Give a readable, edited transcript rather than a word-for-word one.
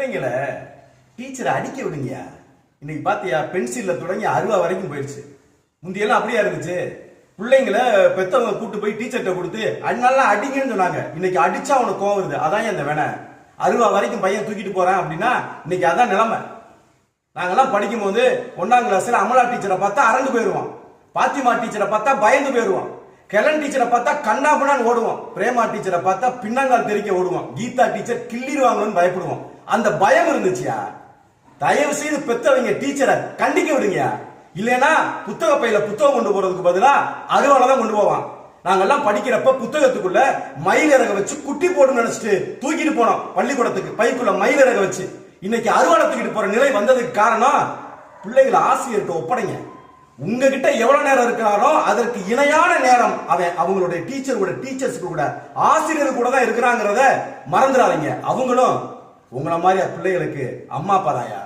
பிள்ளைங்களை டீச்சரை அடிக்க விடுங்கயா. இன்னைக்கு பாத்தியா, பென்சில்ல தொடங்கி அருவா வரைக்கும் போயிடுச்சு. முந்தியெல்லாம் அப்படியா இருந்துச்சு? பிள்ளைங்களை பெத்தவங்க கூட்டு போய் டீச்சர்கிட்ட கொடுத்து அண்ணாலாம் அடிங்கன்னு சொன்னாங்க. இன்னைக்கு அடிச்சா உனக்கு கோவம் வருது. அதான் இந்த வேணை அருவா வரைக்கும் பையன் தூக்கிட்டு போறான் அப்படின்னா இன்னைக்கு அதான் நிலைமை. நாங்கெல்லாம் படிக்கும் போது 1ஆம் கிளாஸ்ல அமலா டீச்சரை பார்த்தா அரண்டு போயிருவோம். பாத்திமா டீச்சரை பார்த்தா பயந்து போயிருவோம். கெலன் டீச்சரை பார்த்தா கண்ணாபுனான்னு ஓடுவோம். பிரேமா டீச்சரை பார்த்தா பின்னங்கால் தெரிக்க ஓடுவோம். கீதா டீச்சர் கிள்ளிடுவாங்கன்னு பயப்படுவோம். அந்த பயம் இருந்துச்சியா. தயவு செய்து பெத்தவங்க டீச்சரை கண்டிக்க விடுங்கயா. இல்லைன்னா புத்தக பையில புத்தகம் கொண்டு போறதுக்கு பதிலா அருவால தான் கொண்டு போவான். நாங்கெல்லாம் படிக்கிறப்ப புத்தகத்துக்குள்ள மயிலிறக வச்சு குட்டி போட்டு நினைச்சிட்டு தூக்கிட்டு போனோம் பள்ளிக்கூடத்துக்கு. பைக்குள்ள மயிலிறக வச்சு. இன்னைக்கு அருவாலை தூக்கிட்டு போற நிலை வந்ததுக்கு காரணம் பிள்ளைகளை ஆசிரியர்கிட்ட ஒப்படைங்க. உங்ககிட்ட எவ்வளவு நேரம் இருக்கிறாரோ அதற்கு இணையான நேரம் அவன் அவங்களுடைய டீச்சர்ஸ் கூட ஆசிரியர் கூட தான் இருக்கிறாங்கிறத மறந்துடாதீங்க. அவங்களும் உங்களை மாதிரி பிள்ளைகளுக்கு அம்மா அப்பா தாயா.